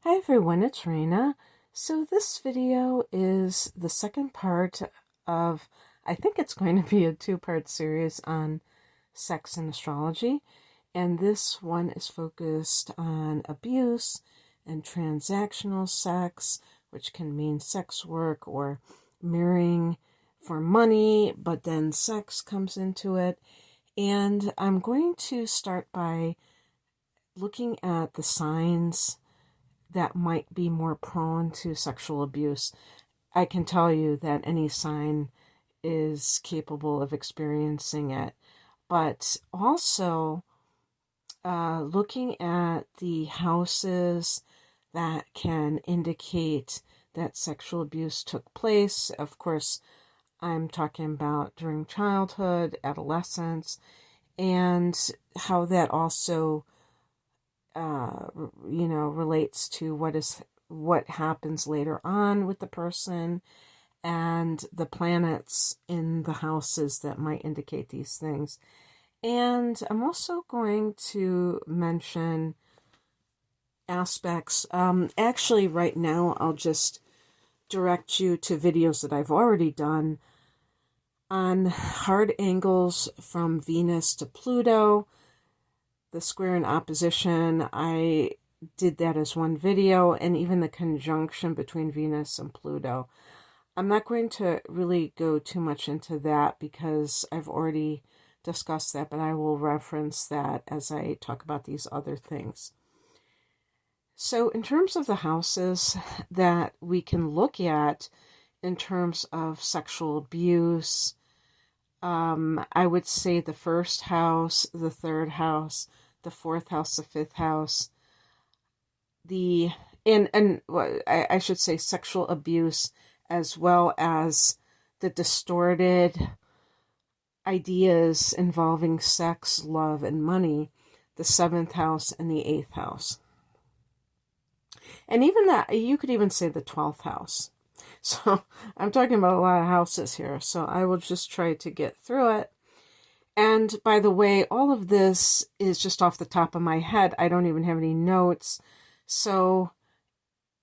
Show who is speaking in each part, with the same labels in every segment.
Speaker 1: Hi everyone, it's Raina. So this video is the second part of, I think it's going to be a two-part series on sex and astrology. And this one is focused on abuse and transactional sex, which can mean sex work or marrying for money, but then sex comes into it. And I'm going to start by looking at the signs that might be more prone to sexual abuse. I can tell you that any sign is capable of experiencing it, but also looking at the houses that can indicate that sexual abuse took place. Of course, I'm talking about during childhood, adolescence, and how that also relates to what happens later on with the person and the planets in the houses that might indicate these things. And I'm also going to mention aspects. Actually, right now, I'll just direct you to videos that I've already done on hard angles from Venus to Pluto, the square in opposition. I did that as one video, and even the conjunction between Venus and Pluto. I'm not going to really go too much into that because I've already discussed that, but I will reference that as I talk about these other things. So in terms of the houses that we can look at in terms of sexual abuse, I would say the first house, the third house, the fourth house, the fifth house, I should say sexual abuse, as well as the distorted ideas involving sex, love, and money, the seventh house and the eighth house. And even that, you could even say the 12th house. So I'm talking about a lot of houses here, so I will just try to get through it. And by the way, all of this is just off the top of my head. I don't even have any notes, so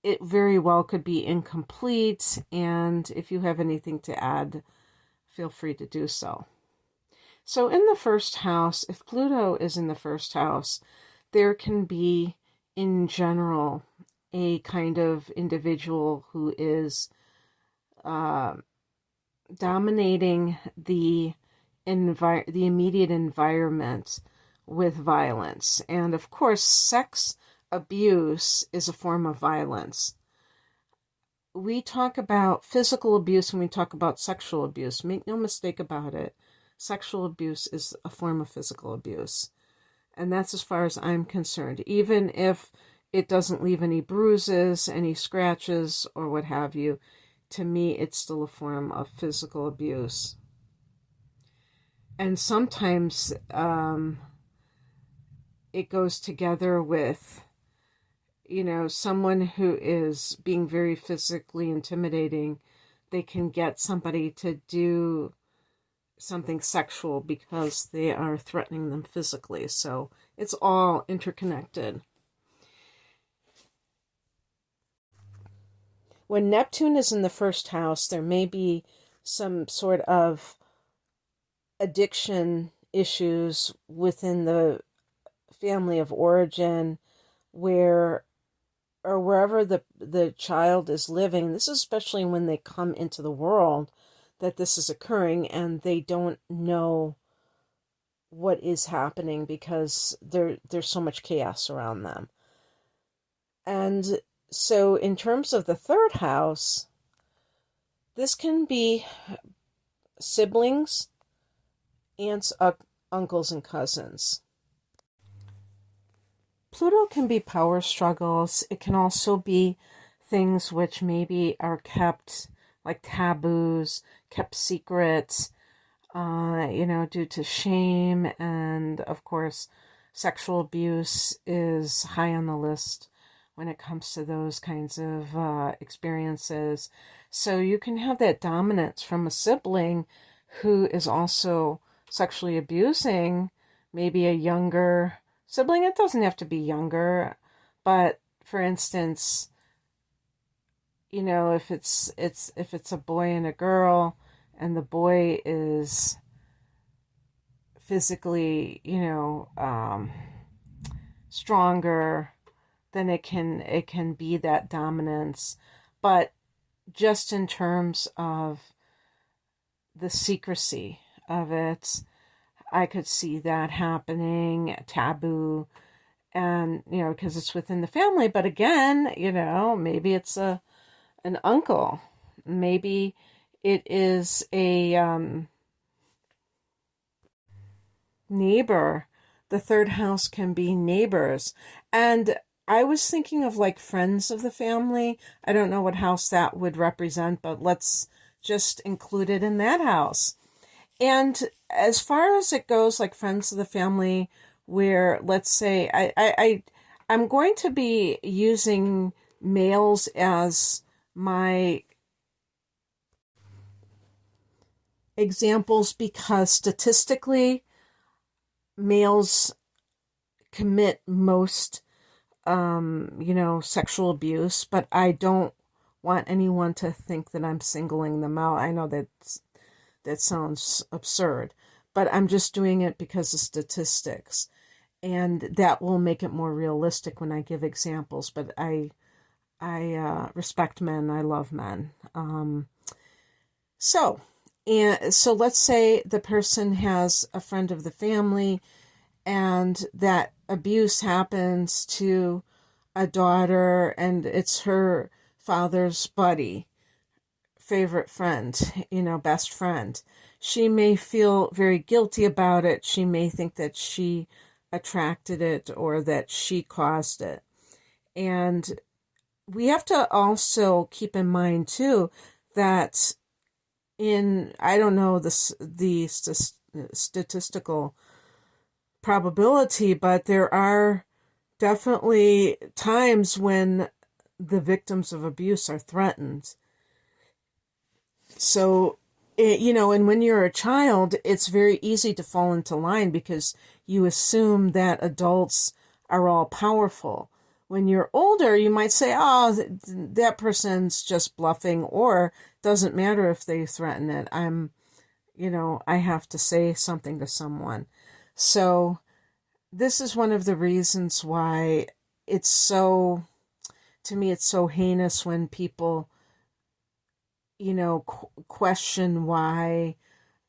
Speaker 1: it very well could be incomplete, and if you have anything to add, feel free to do so. So in the first house, if Pluto is in the first house, there can be, in general, a kind of individual who is dominating the immediate environment with violence. And of course, sex abuse is a form of violence. We talk about physical abuse when we talk about sexual abuse. Make no mistake about it. Sexual abuse is a form of physical abuse. And that's as far as I'm concerned. Even if it doesn't leave any bruises, any scratches, or what have you, to me, it's still a form of physical abuse. And sometimes it goes together with, someone who is being very physically intimidating. They can get somebody to do something sexual because they are threatening them physically. So it's all interconnected. When Neptune is in the first house, there may be some sort of addiction issues within the family of origin wherever the child is living. This is especially when they come into the world that this is occurring, and they don't know what is happening because there's so much chaos around them. And so in terms of the third house, this can be siblings, aunts, uncles, and cousins. Pluto can be power struggles. It can also be things which maybe are kept, like taboos, kept secrets, due to shame. And of course, sexual abuse is high on the list when it comes to those kinds of experiences. So you can have that dominance from a sibling who is also sexually abusing maybe a younger sibling. It doesn't have to be younger, but for instance, if it's a boy and a girl, and the boy is physically, stronger, then it can be that dominance. But just in terms of the secrecy of it, I could see that happening, taboo, and, because it's within the family. But again, maybe it's an uncle. Maybe it is a neighbor. The third house can be neighbors. And I was thinking of like friends of the family. I don't know what house that would represent, but let's just include it in that house. And as far as it goes, like friends of the family, where let's say I'm going to be using males as my examples because statistically, males commit most, sexual abuse, but I don't want anyone to think that I'm singling them out. I know that sounds absurd, but I'm just doing it because of statistics, and that will make it more realistic when I give examples. But I respect men. I love men. So let's say the person has a friend of the family, and that abuse happens to a daughter, and it's her father's buddy, favorite friend, best friend. She may feel very guilty about it. She may think that she attracted it or that she caused it. And we have to also keep in mind too that I don't know the statistical probability, but there are definitely times when the victims of abuse are threatened. So, and when you're a child, it's very easy to fall into line because you assume that adults are all powerful. When you're older, you might say, oh, that person's just bluffing, or doesn't matter if they threaten it. I have to say something to someone. So this is one of the reasons why to me, it's so heinous when people, question why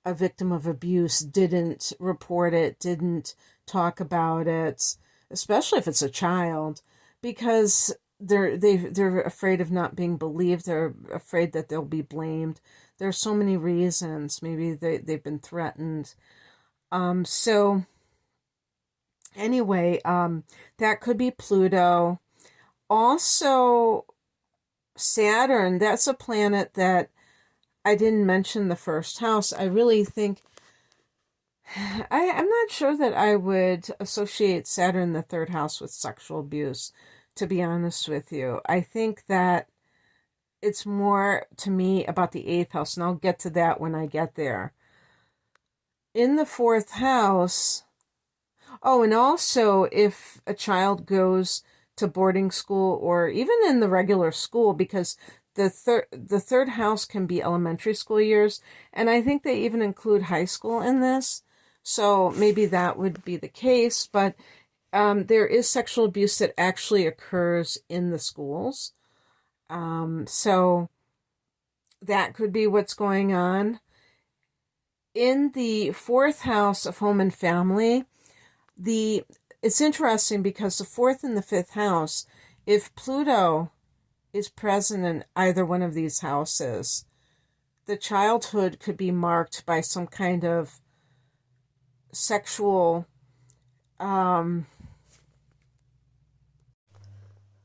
Speaker 1: a victim of abuse didn't report it, didn't talk about it, especially if it's a child, because they're afraid of not being believed. They're afraid that they'll be blamed. There are so many reasons. Maybe they've been threatened. So anyway, that could be Pluto. Also, Saturn, that's a planet that I didn't mention the first house. I really think, I'm not sure that I would associate Saturn, the third house, with sexual abuse, to be honest with you. I think that it's more, to me, about the eighth house, and I'll get to that when I get there. In the fourth house, and also if a child goes to boarding school or even in the regular school, because the third house can be elementary school years, and I think they even include high school in this. So maybe that would be the case, but there is sexual abuse that actually occurs in the schools. So that could be what's going on. In the fourth house of home and family, it's interesting because the fourth and the fifth house, if Pluto is present in either one of these houses, the childhood could be marked by some kind of sexual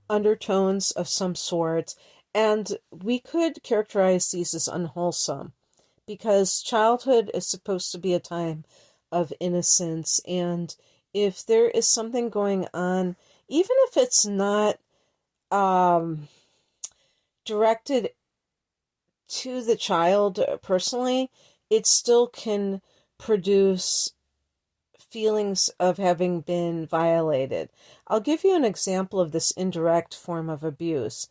Speaker 1: undertones of some sort, and we could characterize these as unwholesome, because childhood is supposed to be a time of innocence, and if there is something going on, even if it's not directed to the child personally, it still can produce feelings of having been violated. I'll give you an example of this indirect form of abuse.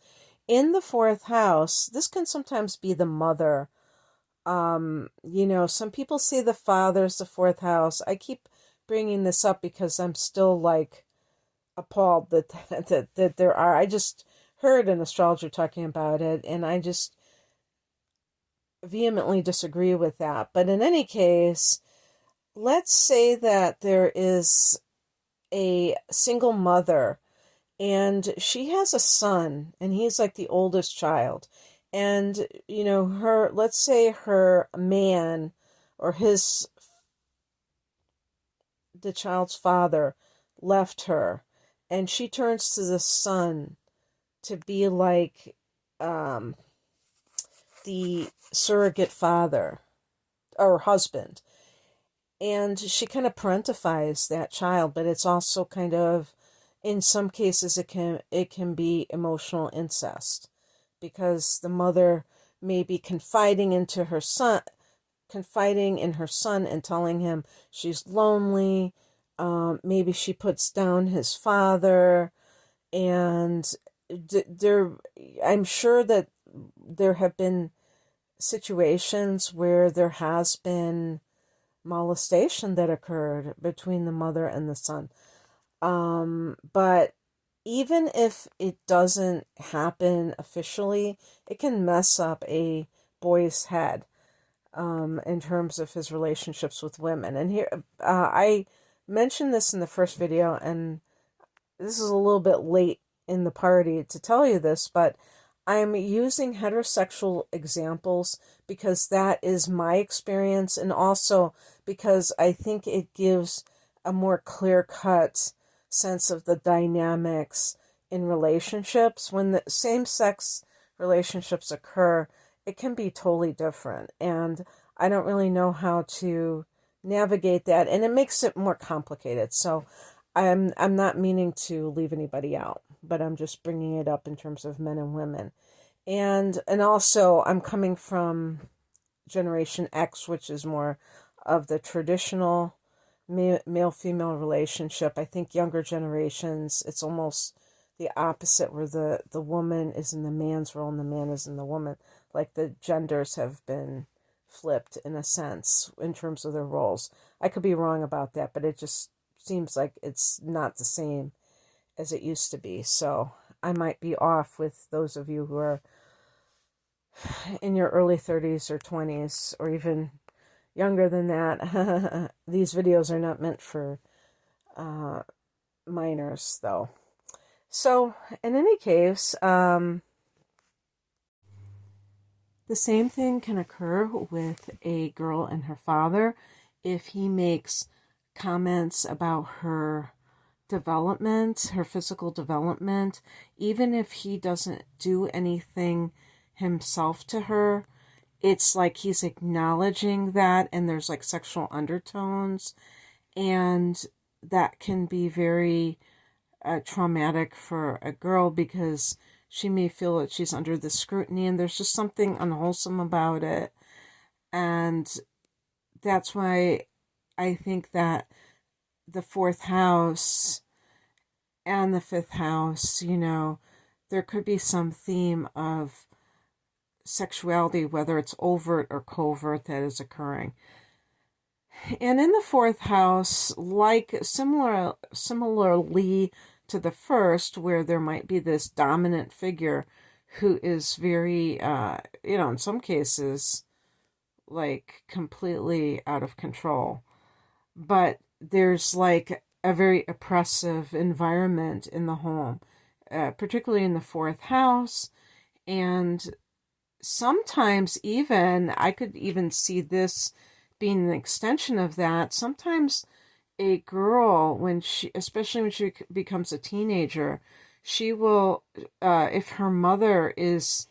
Speaker 1: In the fourth house, this can sometimes be the mother. Some people say the father's the fourth house. I keep bringing this up because I'm still like appalled that there are. I just heard an astrologer talking about it, and I just vehemently disagree with that. But in any case, let's say that there is a single mother and she has a son and he's like the oldest child. And, let's say her man or the child's father left her, and she turns to the son to be like the surrogate father or husband. And she kind of parentifies that child, but it's also kind of, in some cases, it can be emotional incest, because the mother may be confiding in her son and telling him she's lonely. Maybe she puts down his father, and I'm sure that there have been situations where there has been molestation that occurred between the mother and the son. But even if it doesn't happen officially, it can mess up a boy's head in terms of his relationships with women. And here, I mentioned this in the first video, and this is a little bit late in the party to tell you this, but I'm using heterosexual examples because that is my experience, and also because I think it gives a more clear-cut sense of the dynamics in relationships. When the same-sex relationships occur, it can be totally different, and I don't really know how to navigate that, and it makes it more complicated. So I'm not meaning to leave anybody out, but I'm just bringing it up in terms of men and women. And also, I'm coming from Generation X, which is more of the traditional male-female relationship. I think younger generations, it's almost the opposite, where the woman is in the man's role and the man is in the woman. Like the genders have been flipped in a sense in terms of their roles. I could be wrong about that, but it just seems like it's not the same as it used to be. So I might be off with those of you who are in your early 30s or 20s, or even younger than that. These videos are not meant for minors, though. So in any case, the same thing can occur with a girl and her father if he makes comments about her development, her physical development, even if he doesn't do anything himself to her. It's like he's acknowledging that, and there's like sexual undertones, and that can be very traumatic for a girl, because she may feel that she's under the scrutiny, and there's just something unwholesome about it. And that's why I think that the fourth house and the fifth house, there could be some theme of sexuality, whether it's overt or covert, that is occurring. And in the fourth house, like similarly to the first, where there might be this dominant figure who is very, in some cases, like completely out of control. But there's like a very oppressive environment in the home, particularly in the fourth house. And sometimes even, I could even see this being an extension of that. Sometimes a girl, especially when she becomes a teenager, she will, if her mother is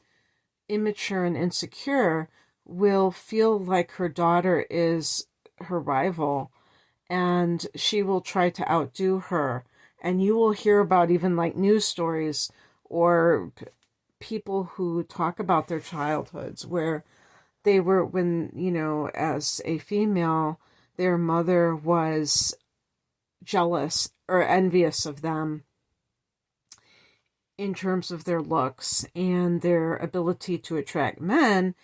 Speaker 1: immature and insecure, will feel like her daughter is her rival, and she will try to outdo her. And you will hear about even like news stories or people who talk about their childhoods where they were, when, as a female, their mother was jealous or envious of them in terms of their looks and their ability to attract men,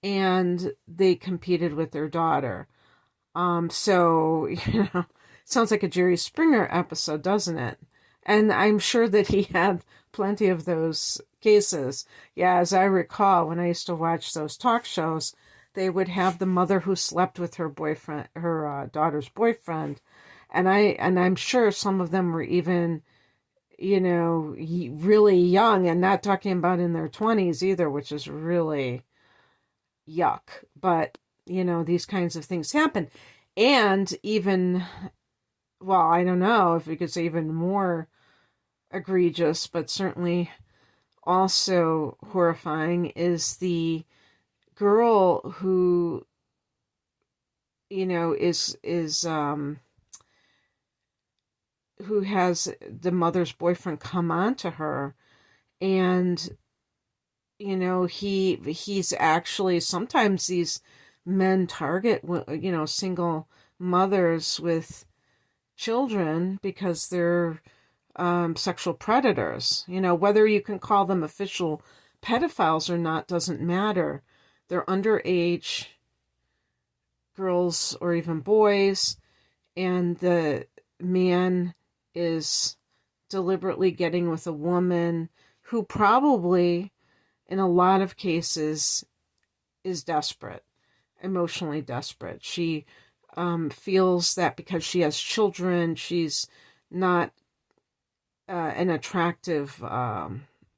Speaker 1: and they competed with their daughter. So, sounds like a Jerry Springer episode, doesn't it? And I'm sure that he had plenty of those cases. Yeah, as I recall, when I used to watch those talk shows, they would have the mother who slept with her boyfriend, her daughter's boyfriend, and I'm sure some of them were even, really young, and not talking about in their 20s either, which is really yuck. But these kinds of things happen, and even, well, I don't know if we could say even more egregious, but certainly also horrifying, is the girl who is who has the mother's boyfriend come on to her, and he's actually, sometimes these men target single mothers with children because they're sexual predators. Whether you can call them official pedophiles or not doesn't matter. They're underage girls or even boys, and the man is deliberately getting with a woman who probably, in a lot of cases, is desperate, emotionally desperate. She feels that because she has children, she's not an attractive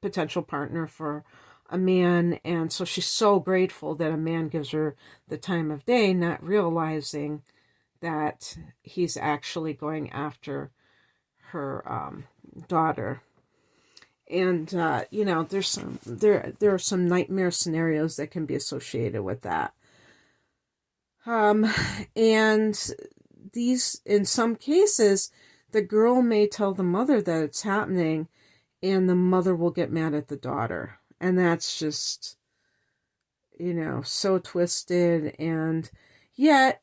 Speaker 1: potential partner for a man, and so she's so grateful that a man gives her the time of day, not realizing that he's actually going after her daughter. And there are some nightmare scenarios that can be associated with that. And these, in some cases, the girl may tell the mother that it's happening, and the mother will get mad at the daughter. And that's just, so twisted. And yet,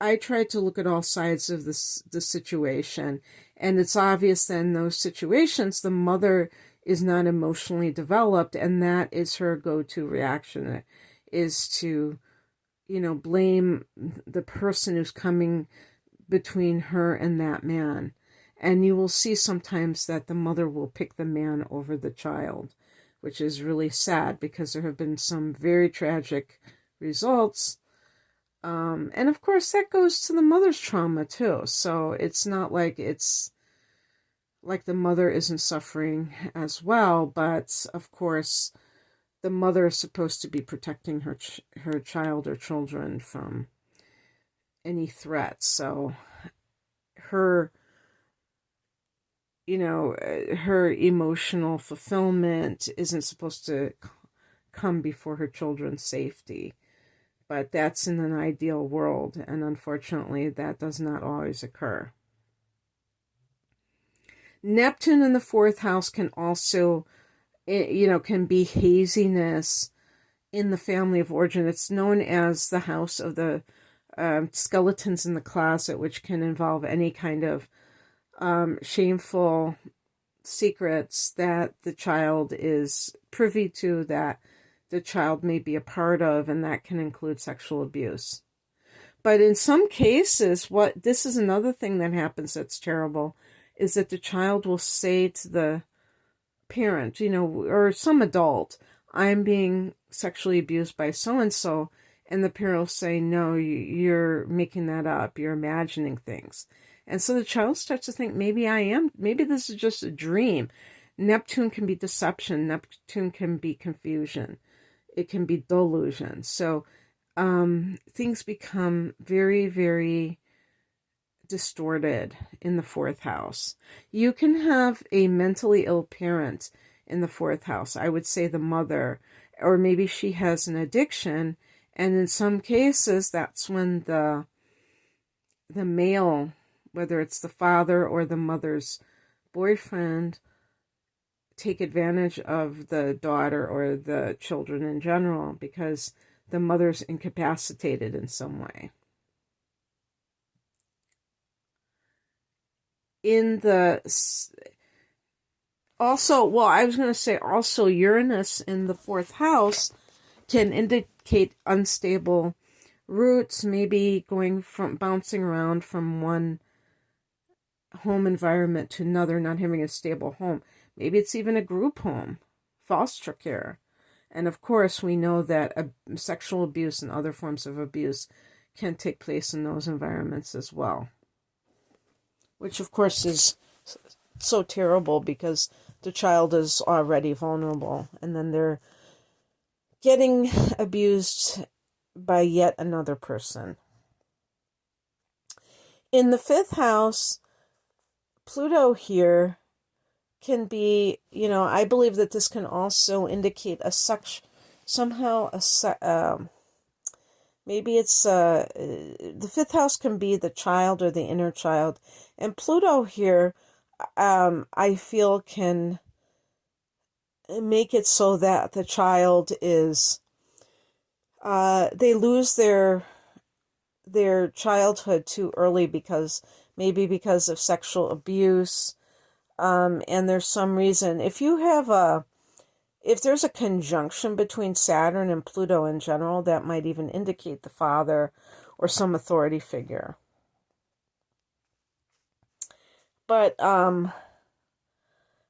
Speaker 1: I tried to look at all sides of the situation. And it's obvious that in those situations, the mother is not emotionally developed. And that is her go-to reaction, is to, blame the person who's coming between her and that man. And you will see sometimes that the mother will pick the man over the child, which is really sad because there have been some very tragic results. And of course that goes to the mother's trauma too. So it's not like it's like the mother isn't suffering as well, but of course the mother is supposed to be protecting her child or children from any threat. So her her emotional fulfillment isn't supposed to come before her children's safety. But that's in an ideal world, and unfortunately that does not always occur. Neptune in the 4th house can also, can be haziness in the family of origin. It's known as the house of the skeletons in the closet, which can involve any kind of shameful secrets that the child is privy to, that the child may be a part of, and that can include sexual abuse. But in some cases, this is another thing that happens that's terrible, is that the child will say to the parent, or some adult, I'm being sexually abused by so-and-so, and the parent will say, no, you're making that up, you're imagining things. And so the child starts to think, maybe this is just a dream. Neptune can be deception, Neptune can be confusion. It can be delusion. So things become very, very distorted in the 4th house. You can have a mentally ill parent in the 4th house. I would say the mother, or maybe she has an addiction. And in some cases, that's when the male, whether it's the father or the mother's boyfriend, take advantage of the daughter or the children in general because the mother's incapacitated in some way. in the also, well, I was going to say also Uranus in the fourth house can indicate unstable roots, maybe bouncing around from one home environment to another, not having a stable home. Maybe it's even a group home, foster care. And of course, we know that sexual abuse and other forms of abuse can take place in those environments as well. Which, of course, is so terrible because the child is already vulnerable. And then they're getting abused by yet another person. In the fifth house, Pluto here can be, I believe that this can also indicate maybe it's, the fifth house can be the child or the inner child. And Pluto here, I feel can make it so that the child is, they lose their childhood too early because of sexual abuse. And there's some reason, if there's a conjunction between Saturn and Pluto in general, that might even indicate the father or some authority figure. But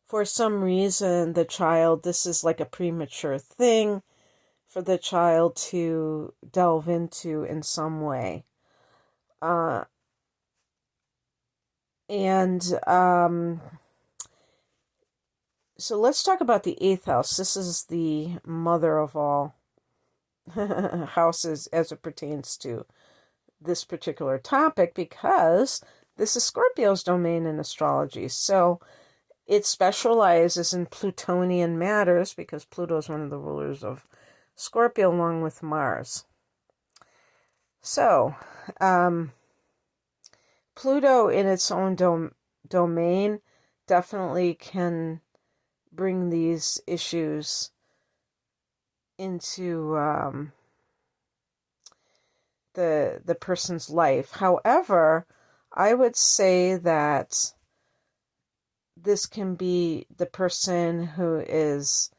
Speaker 1: for some reason, this is like a premature thing for the child to delve into in some way. So let's talk about the eighth house. This is the mother of all houses as it pertains to this particular topic, because this is Scorpio's domain in astrology. So it specializes in Plutonian matters because Pluto is one of the rulers of Scorpio along with Mars. So, Pluto in its own domain definitely can bring these issues into the person's life. However, I would say that this can be the person who is,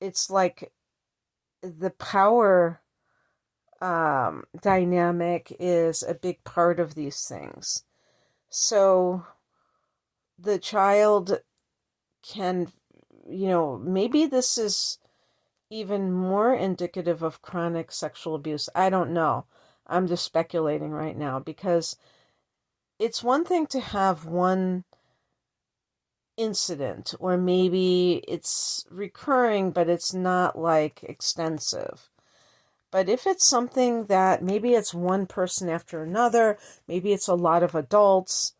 Speaker 1: it's like the power dynamic is a big part of these things. So the child can, maybe this is even more indicative of chronic sexual abuse. I don't know. I'm just speculating right now, because it's one thing to have one incident, or maybe it's recurring, but it's not like extensive. But if it's something that maybe it's one person after another, maybe it's a lot of adults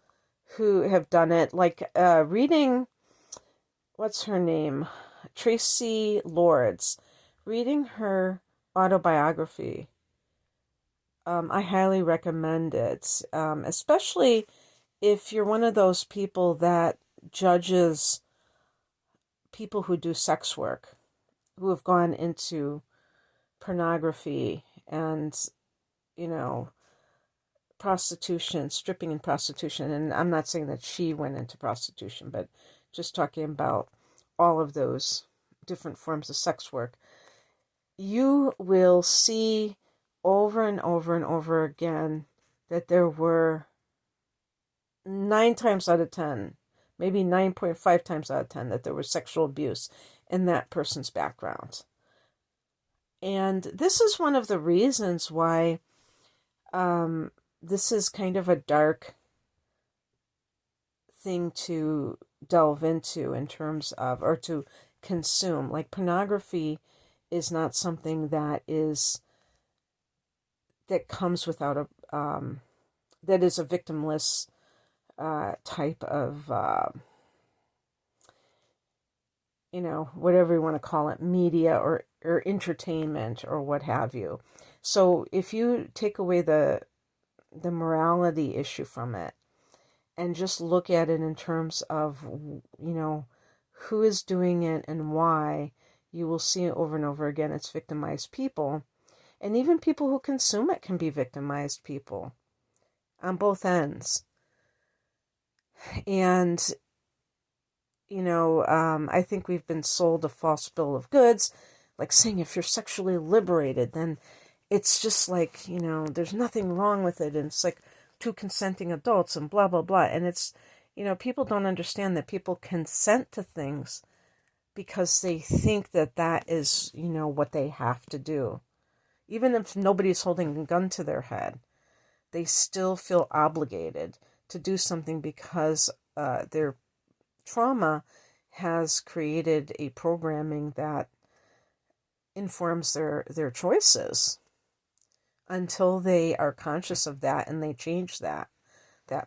Speaker 1: who have done it, like reading, what's her name? Tracy Lords, reading her autobiography. I highly recommend it, especially if you're one of those people that judges people who do sex work, who have gone into pornography and, prostitution, stripping and prostitution. And I'm not saying that she went into prostitution, but just talking about all of those different forms of sex work. You will see over and over and over again that there were 9 times out of 10, maybe 9.5 times out of 10, that there was sexual abuse in that person's background. And this is one of the reasons why this is kind of a dark thing to delve into in terms of, or to consume. Like, pornography is not something that comes without that is a victimless type of, whatever you want to call it, media or entertainment or what have you. So if you take away the morality issue from it and just look at it in terms of, who is doing it and why, you will see over and over again it's victimized people. And even people who consume it can be victimized people on both ends. And, I think we've been sold a false bill of goods, like saying if you're sexually liberated, then it's just like, there's nothing wrong with it. And it's like two consenting adults and blah, blah, blah. And it's, people don't understand that people consent to things because they think that that is, what they have to do. Even if nobody's holding a gun to their head, they still feel obligated to do something because their trauma has created a programming that informs their choices until they are conscious of that and they change that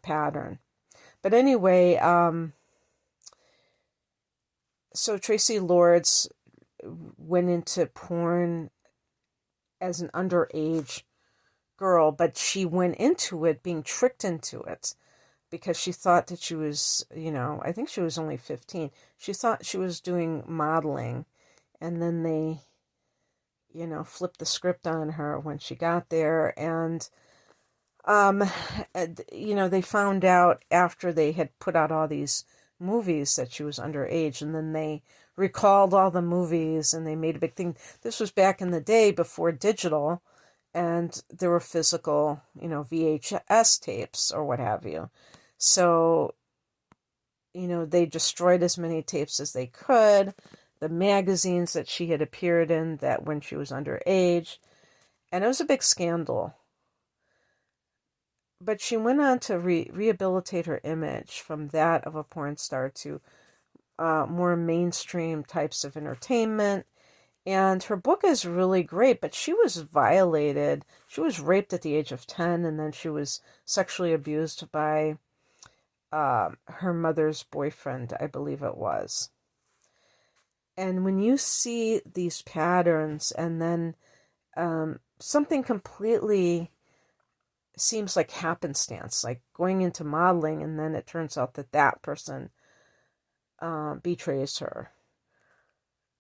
Speaker 1: pattern. But anyway, so Tracy Lords went into porn as an underage girl, but she went into it being tricked into it because she thought that she was, I think she was only 15. She thought she was doing modeling, and then they, flipped the script on her when she got there. And, they found out after they had put out all these movies that she was underage, and then they recalled all the movies and they made a big thing. This was back in the day before digital, and there were physical, VHS tapes or what have you. So, they destroyed as many tapes as they could, the magazines that she had appeared in that when she was underage, and it was a big scandal. But she went on to rehabilitate her image from that of a porn star to more mainstream types of entertainment. And her book is really great, but she was violated. She was raped at the age of 10, and then she was sexually abused by her mother's boyfriend, I believe it was. And when you see these patterns and then something completely seems like happenstance, like going into modeling, and then it turns out that person betrays her.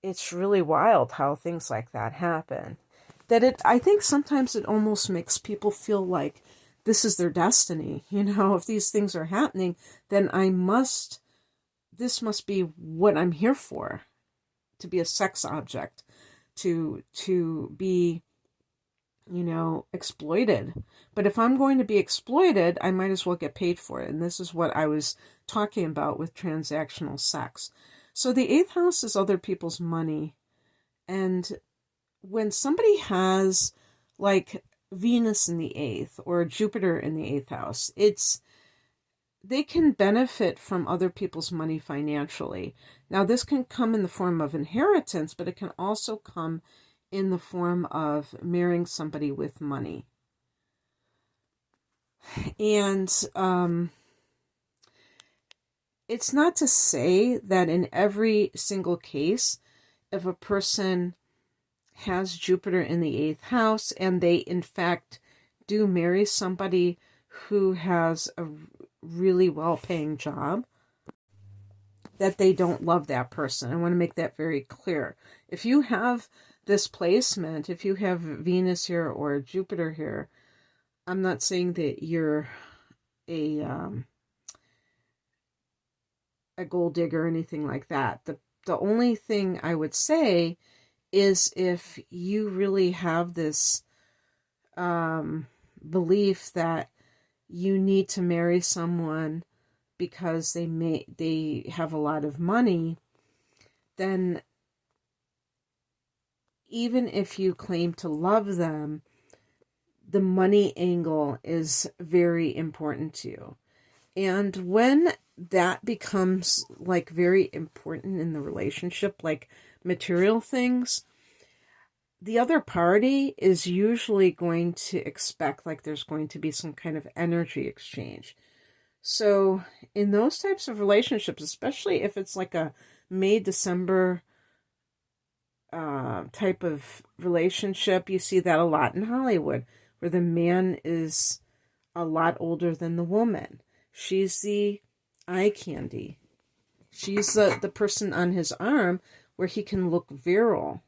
Speaker 1: It's really wild how things like that happen. I think sometimes it almost makes people feel like this is their destiny. If these things are happening, then this must be what I'm here for, to be a sex object, to be, exploited. But if I'm going to be exploited, I might as well get paid for it. And this is what I was talking about with transactional sex. So the 8th house is other people's money. And when somebody has like Venus in the 8th or Jupiter in the 8th house, they can benefit from other people's money financially. Now, this can come in the form of inheritance, but it can also come in the form of marrying somebody with money. And it's not to say that in every single case, if a person has Jupiter in the 8th house and they in fact do marry somebody who has a really well-paying job, that they don't love that person. I want to make that very clear. If you have this placement, if you have Venus here or Jupiter here, I'm not saying that you're a gold digger or anything like that. The only thing I would say is if you really have this belief that you need to marry someone because they have a lot of money, then even if you claim to love them, the money angle is very important to you. And when that becomes like very important in the relationship, like material things, the other party is usually going to expect like there's going to be some kind of energy exchange. So in those types of relationships, especially if it's like a May-December type of relationship, you see that a lot in Hollywood, where the man is a lot older than the woman. She's the eye candy. She's the person on his arm where he can look virile.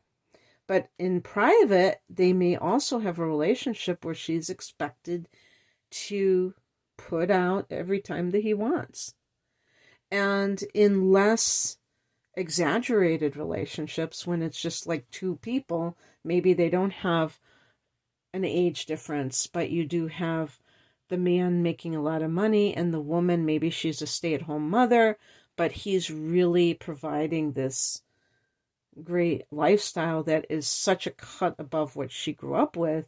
Speaker 1: But in private, they may also have a relationship where she's expected to put out every time that he wants. And in less exaggerated relationships, when it's just like two people, maybe they don't have an age difference, but you do have the man making a lot of money and the woman, maybe she's a stay-at-home mother, but he's really providing this great lifestyle that is such a cut above what she grew up with.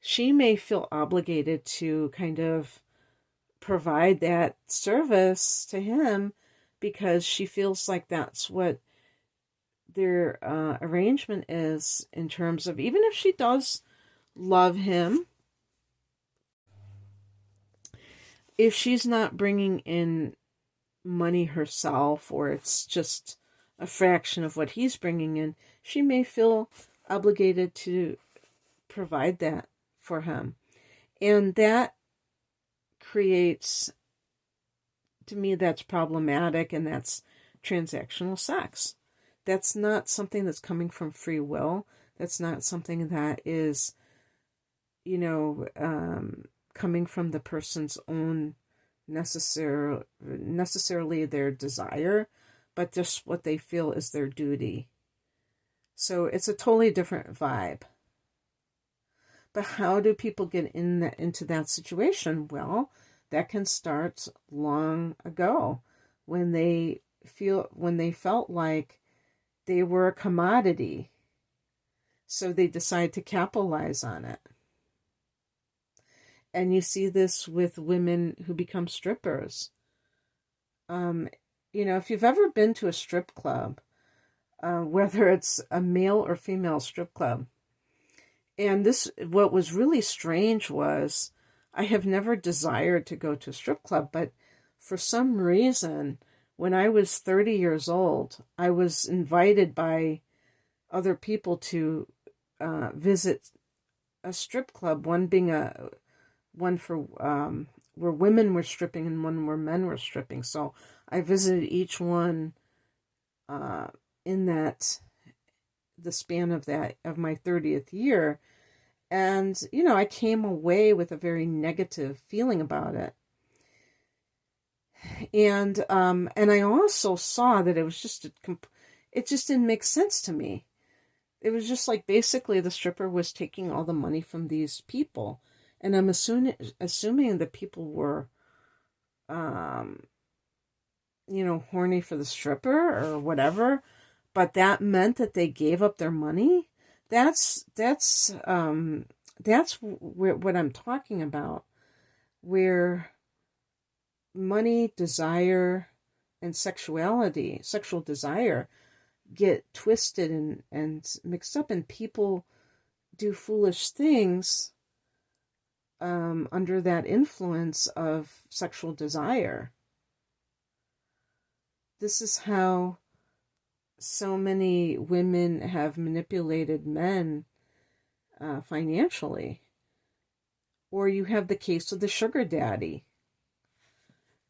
Speaker 1: She may feel obligated to kind of provide that service to him because she feels like that's what their arrangement is, in terms of, even if she does love him, if she's not bringing in money herself, or it's just a fraction of what he's bringing in, she may feel obligated to provide that for him. And that creates, to me, that's problematic, and that's transactional sex. That's not something that's coming from free will. That's not something that is, coming from the person's own necessarily their desire, but just what they feel is their duty. So it's a totally different vibe. But how do people get into that situation? Well, that can start long ago, when they felt like they were a commodity. So they decide to capitalize on it. And you see this with women who become strippers. If you've ever been to a strip club, whether it's a male or female strip club, and what was really strange was, I have never desired to go to a strip club, but for some reason, when I was 30 years old, I was invited by other people to visit a strip club, one being one for where women were stripping and one where men were stripping. So I visited each one in the span of my 30th year. And, I came away with a very negative feeling about it. And I also saw that it was just, it just didn't make sense to me. It was just like, basically the stripper was taking all the money from these people. And I'm assuming that people were, horny for the stripper or whatever, but that meant that they gave up their money. That's what I'm talking about, where money, desire, and sexual desire get twisted and mixed up, and people do foolish things under that influence of sexual desire. This is how so many women have manipulated men financially. Or you have the case of the sugar daddy.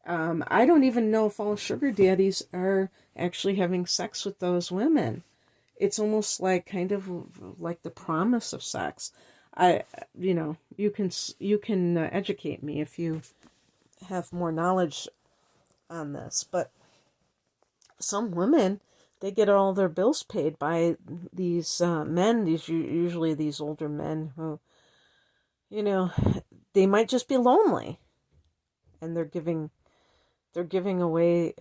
Speaker 1: I don't even know if all sugar daddies are actually having sex with those women. It's almost like kind of like the promise of sex. You can educate me if you have more knowledge on this, but some women, they get all their bills paid by these men, usually these older men who, they might just be lonely, and they're giving away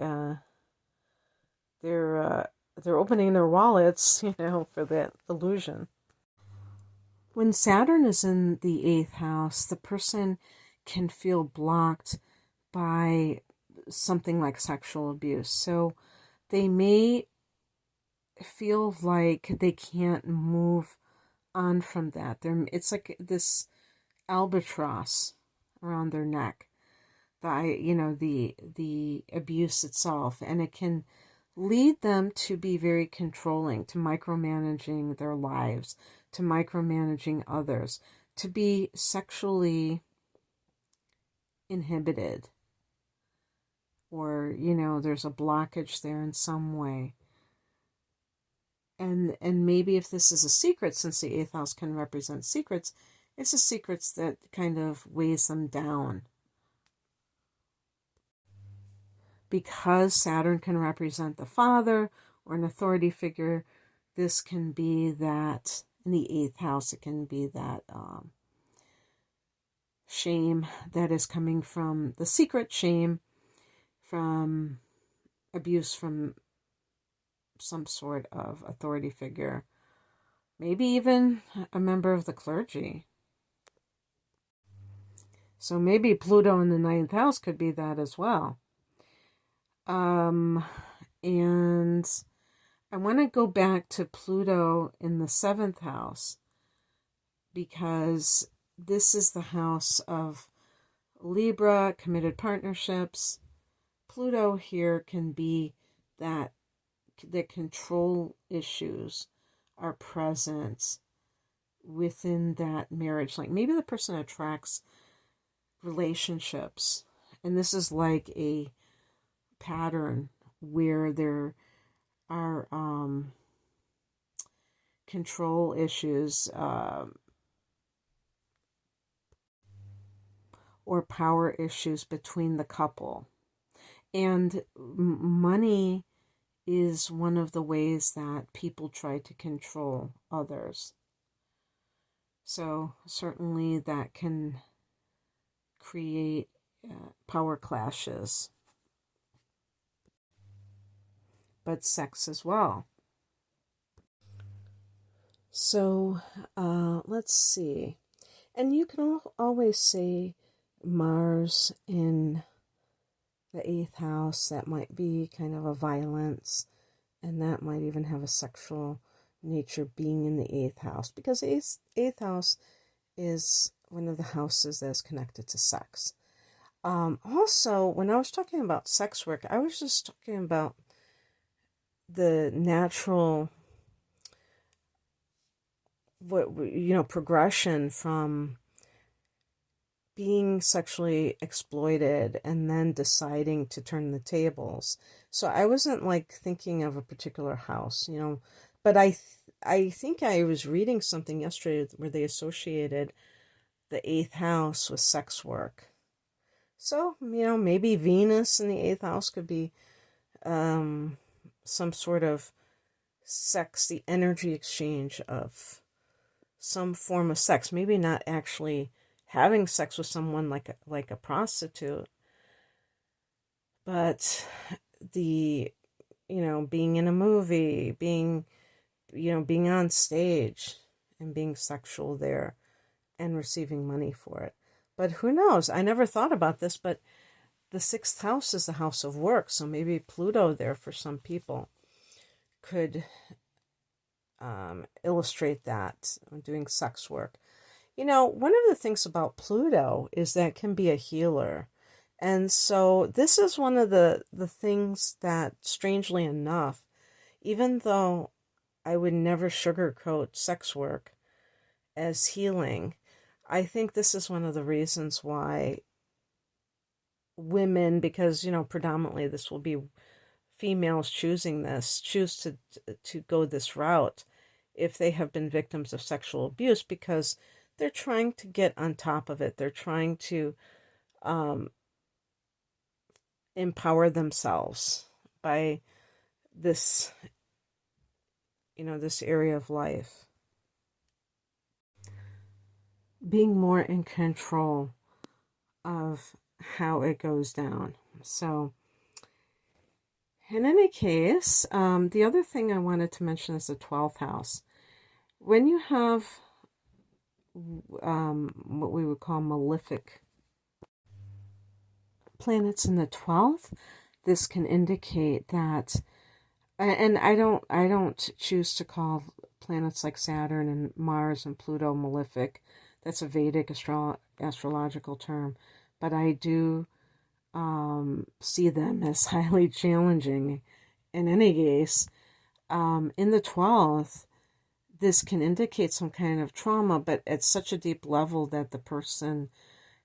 Speaker 1: they're opening their wallets, for that illusion. When Saturn is in the 8th house, the person can feel blocked by something like sexual abuse. So they may feel like they can't move on from that. It's like this albatross around their neck, the abuse itself, and it can lead them to be very controlling, to micromanaging their lives, to micromanaging others, to be sexually inhibited, or there's a blockage there in some way. And maybe if this is a secret, since the 8th house can represent secrets, it's a secrets that kind of weighs them down. because Saturn can represent the father or an authority figure, this can be that, in the 8th house, it can be that shame that is coming from the secret shame, from abuse from some sort of authority figure, maybe even a member of the clergy. So maybe Pluto in the 9th house could be that as well. And I want to go back to Pluto in the 7th house, because this is the house of Libra, committed partnerships. Pluto here can be that the control issues are present within that marriage. Like maybe the person attracts relationships, and this is like a pattern where there are control issues or power issues between the couple. And money is one of the ways that people try to control others. So certainly that can create power clashes. But sex as well. So let's see. And you can always say Mars in the 8th house. That might be kind of a violence, and that might even have a sexual nature being in the 8th house, because the 8th house is one of the houses that is connected to sex. Also, when I was talking about sex work, I was just talking about the natural progression from being sexually exploited and then deciding to turn the tables. So I wasn't like thinking of a particular house, but I think I was reading something yesterday where they associated the 8th house with sex work. So, maybe Venus in the 8th house could be some sort of sex, the energy exchange of some form of sex. Maybe not actually having sex with someone like a prostitute, but the, being in a movie, being on stage and being sexual there and receiving money for it. But who knows? I never thought about this, but the 6th house is the house of work. So maybe Pluto there for some people could illustrate that, doing sex work. One of the things about Pluto is that it can be a healer. And so this is one of the things that, strangely enough, even though I would never sugarcoat sex work as healing, I think this is one of the reasons why women, because, predominantly this will be females choose to go this route if they have been victims of sexual abuse, because they're trying to get on top of it. They're trying to empower themselves by this, this area of life. Being more in control of how it goes down. So, in any case, the other thing I wanted to mention is the 12th house. When you have what we would call malefic planets in the 12th, this can indicate that, and I don't choose to call planets like Saturn and Mars and Pluto malefic. That's a Vedic astrological term, but I do see them as highly challenging. In any case, in the 12th, this can indicate some kind of trauma, but at such a deep level that the person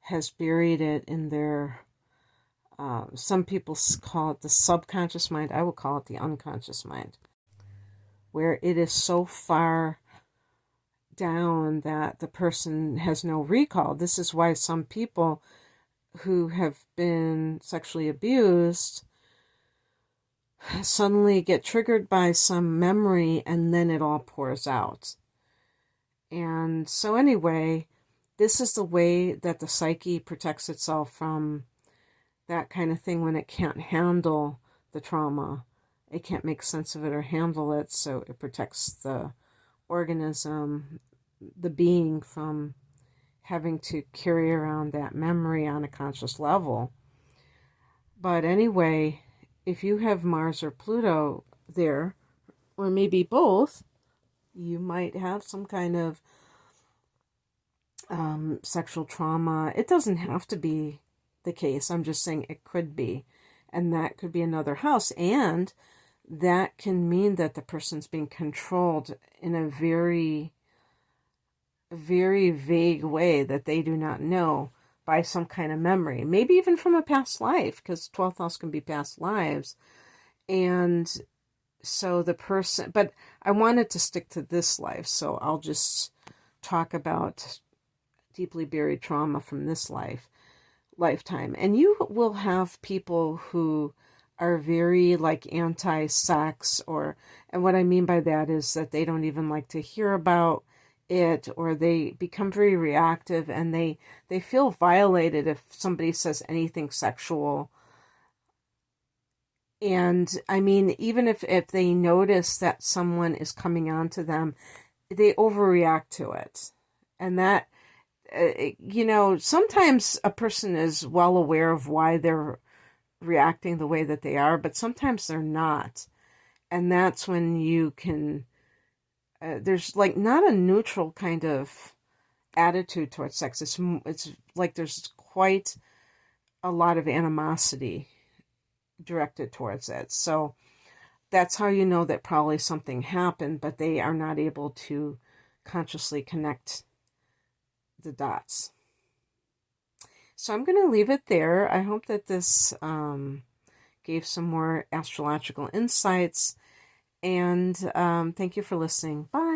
Speaker 1: has buried it in their, some people call it the subconscious mind. I would call it the unconscious mind, where it is so far down that the person has no recall. This is why some people who have been sexually abused suddenly get triggered by some memory and then it all pours out. And so anyway, this is the way that the psyche protects itself from that kind of thing when it can't handle the trauma. It can't make sense of it or handle it, so it protects the organism, the being, from having to carry around that memory on a conscious level. But anyway, if you have Mars or Pluto there, or maybe both, you might have some kind of sexual trauma. It doesn't have to be the case. I'm just saying it could be. And that could be another house. And that can mean that the person's being controlled in a very, very vague way that they do not know, by some kind of memory. Maybe even from a past life, because 12th house can be past lives. And so the person, but I wanted to stick to this life, so I'll just talk about deeply buried trauma from this lifetime. And you will have people who are very like anti-sex, and what I mean by that is that they don't even like to hear about it, or they become very reactive, and they feel violated if somebody says anything sexual. And I mean, even if they notice that someone is coming on to them, they overreact to it. And that, sometimes a person is well aware of why they're reacting the way that they are, but sometimes they're not. And that's when you can, there's like not a neutral kind of attitude towards sex. It's like there's quite a lot of animosity directed towards it. So that's how you know that probably something happened, but they are not able to consciously connect the dots. So I'm going to leave it there. I hope that this gave some more astrological insights, and thank you for listening. Bye.